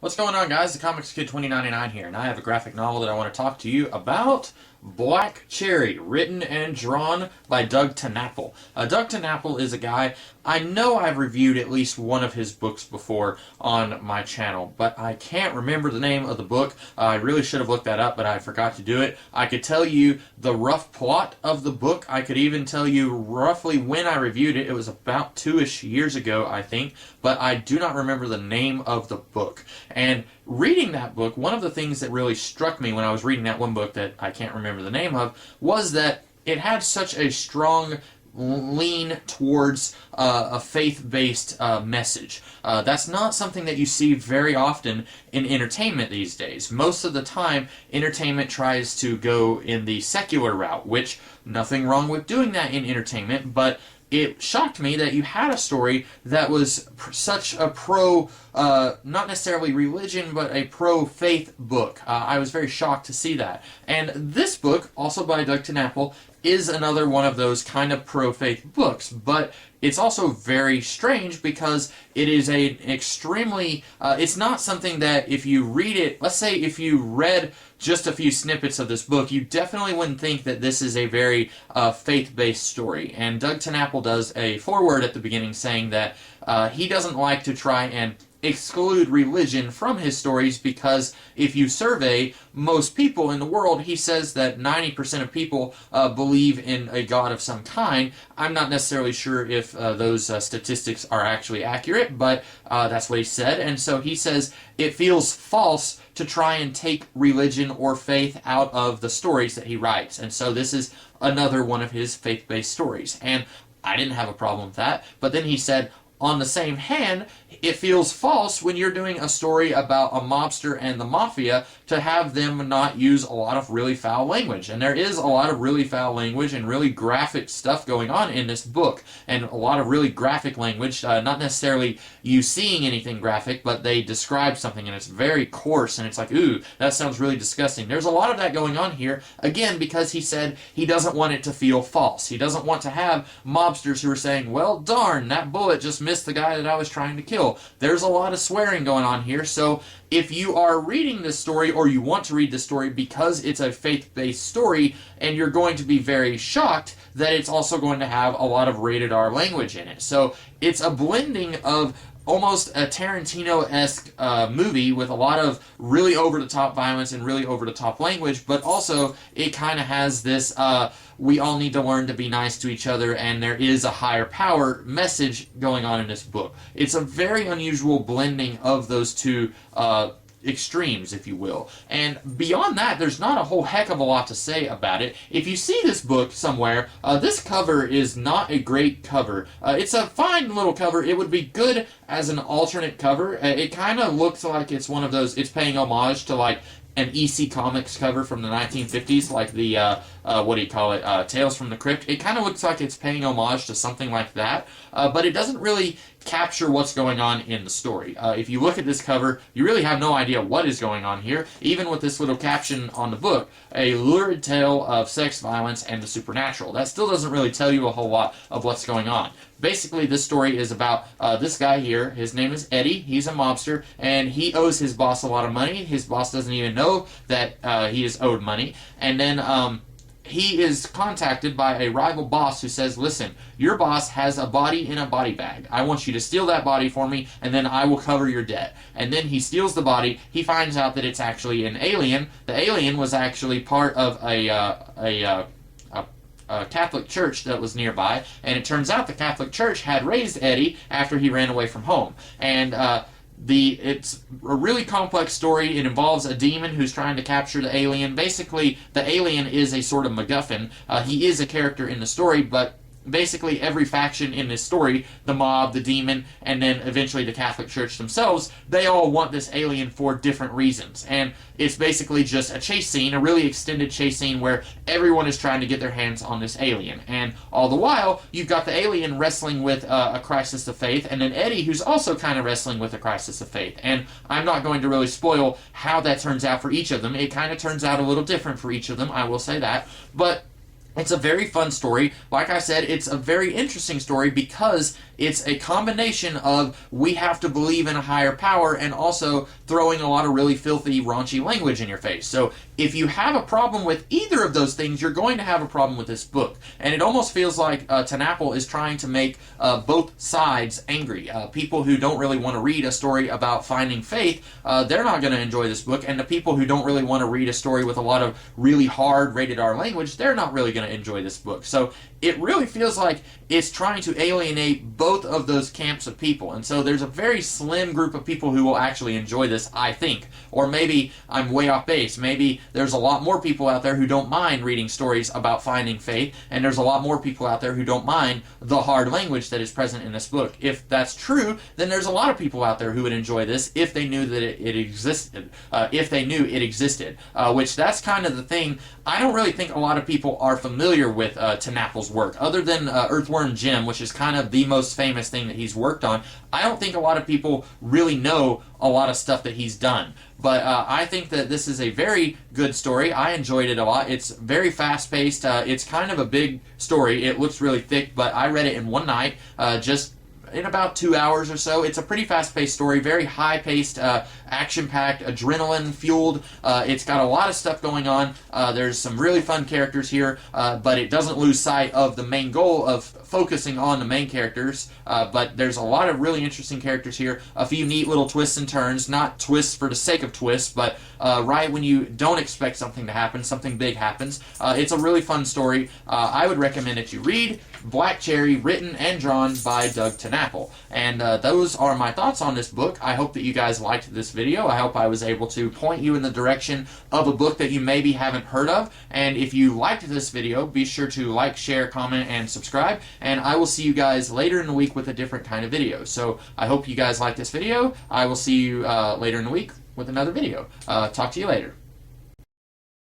What's going on, guys? The Comics Kid 2099 here, and I have a graphic novel that I want to talk to you about. Black Cherry, written and drawn by Doug TenNapel. Doug TenNapel is a guy, I know I've reviewed at least one of his books before on my channel, but I can't remember the name of the book. I really should have looked that up, but I forgot to do it. I could tell you the rough plot of the book. I could even tell you roughly when I reviewed it. It was about 2-ish years ago, I think, but I do not remember the name of the book. And reading that book, one of the things that really struck me when I was reading that one book that I can't remember the name of was that it had such a strong lean towards a faith-based message. That's not something that you see very often in entertainment these days. Most of the time, entertainment tries to go in the secular route, which nothing wrong with doing that in entertainment, but it shocked me that you had a story that was such a not necessarily religion, but a pro-faith book. I was very shocked to see that. And this book, also by Doug TenNapel, is another one of those kind of pro-faith books, but it's also very strange because it is an extremely, it's not something that if you read it, let's say if you read just a few snippets of this book, you definitely wouldn't think that this is a very faith-based story. And Doug TenNapel does a foreword at the beginning saying that he doesn't like to try and exclude religion from his stories because if you survey most people in the world, he says that 90% of people believe in a God of some kind. I'm not necessarily sure if those statistics are actually accurate, but that's what he said. And so he says it feels false to try and take religion or faith out of the stories that he writes. And so this is another one of his faith-based stories. And I didn't have a problem with that. But then he said, on the same hand, it feels false when you're doing a story about a mobster and the mafia to have them not use a lot of really foul language. And there is a lot of really foul language and really graphic stuff going on in this book. And a lot of really graphic language, not necessarily you seeing anything graphic, but they describe something and it's very coarse and it's like, ooh, that sounds really disgusting. There's a lot of that going on here, again, because he said he doesn't want it to feel false. He doesn't want to have mobsters who are saying, well, darn, that bullet just missed the guy that I was trying to kill. There's a lot of swearing going on here, so if you are reading this story or you want to read this story because it's a faith-based story and you're going to be very shocked that it's also going to have a lot of rated R language in it. So it's a blending of almost a Tarantino-esque movie with a lot of really over-the-top violence and really over-the-top language, but also it kind of has this we all need to learn to be nice to each other and there is a higher power message going on in this book. It's a very unusual blending of those two extremes, if you will. And beyond that, there's not a whole heck of a lot to say about it. If you see this book somewhere, this cover is not a great cover. It's a fine little cover. It would be good as an alternate cover. It kind of looks like it's one of those, it's paying homage to like an EC Comics cover from the 1950s, like the, what do you call it, Tales from the Crypt. It kind of looks like it's paying homage to something like that, but it doesn't really capture what's going on in the story. If you look at this cover, you really have no idea what is going on here, even with this little caption on the book, a lurid tale of sex, violence, and the supernatural. That still doesn't really tell you a whole lot of what's going on. Basically, this story is about this guy here. His name is Eddie. He's a mobster, and he owes his boss a lot of money. His boss doesn't even know that he is owed money. And then he is contacted by a rival boss who says, listen, your boss has a body in a body bag. I want you to steal that body for me, and then I will cover your debt. And then he steals the body. He finds out that it's actually an alien. The alien was actually part of a Catholic church that was nearby, and it turns out the Catholic church had raised Eddie after he ran away from home. And it's a really complex story. It involves a demon who's trying to capture the alien. Basically, the alien is a sort of MacGuffin. He is a character in the story, but basically every faction in this story, the mob, the demon, and then eventually the Catholic Church themselves, they all want this alien for different reasons. And it's basically just a chase scene, a really extended chase scene where everyone is trying to get their hands on this alien. And all the while, you've got the alien wrestling with a crisis of faith, and then Eddie, who's also kind of wrestling with a crisis of faith. And I'm not going to really spoil how that turns out for each of them. It kind of turns out a little different for each of them, I will say that. But it's a very fun story. Like I said, it's a very interesting story because it's a combination of we have to believe in a higher power and also throwing a lot of really filthy, raunchy language in your face. So if you have a problem with either of those things, you're going to have a problem with this book. And it almost feels like TNAPL is trying to make both sides angry. People who don't really want to read a story about finding faith, they're not going to enjoy this book. And the people who don't really want to read a story with a lot of really hard rated R language, they're not really going to enjoy this book. So it really feels like it's trying to alienate both of those camps of people. And so there's a very slim group of people who will actually enjoy this, I think. Or maybe I'm way off base. Maybe there's a lot more people out there who don't mind reading stories about finding faith, and there's a lot more people out there who don't mind the hard language that is present in this book. If that's true, then there's a lot of people out there who would enjoy this if they knew that it existed. Which that's kind of the thing. I don't really think a lot of people are familiar with TNAPL's work. Other than Earthworm Jim, which is kind of the most famous thing that he's worked on, I don't think a lot of people really know a lot of stuff that he's done. But I think that this is a very good story. I enjoyed it a lot. It's very fast-paced. It's kind of a big story. It looks really thick, but I read it in one night, just in about 2 hours or so. It's a pretty fast-paced story, very high-paced, action-packed, adrenaline-fueled. It's got a lot of stuff going on. There's some really fun characters here, but it doesn't lose sight of the main goal of focusing on the main characters. But there's a lot of really interesting characters here, a few neat little twists and turns, not twists for the sake of twists, but right when you don't expect something to happen, something big happens. It's a really fun story. I would recommend that you read Black Cherry, written and drawn by Doug TNAPL. And those are my thoughts on this book. I hope that you guys liked this video. I hope I was able to point you in the direction of a book that you maybe haven't heard of. And if you liked this video, be sure to like, share, comment, and subscribe. And I will see you guys later in the week with a different kind of video. So I hope you guys like this video. I will see you later in the week with another video. Talk to you later.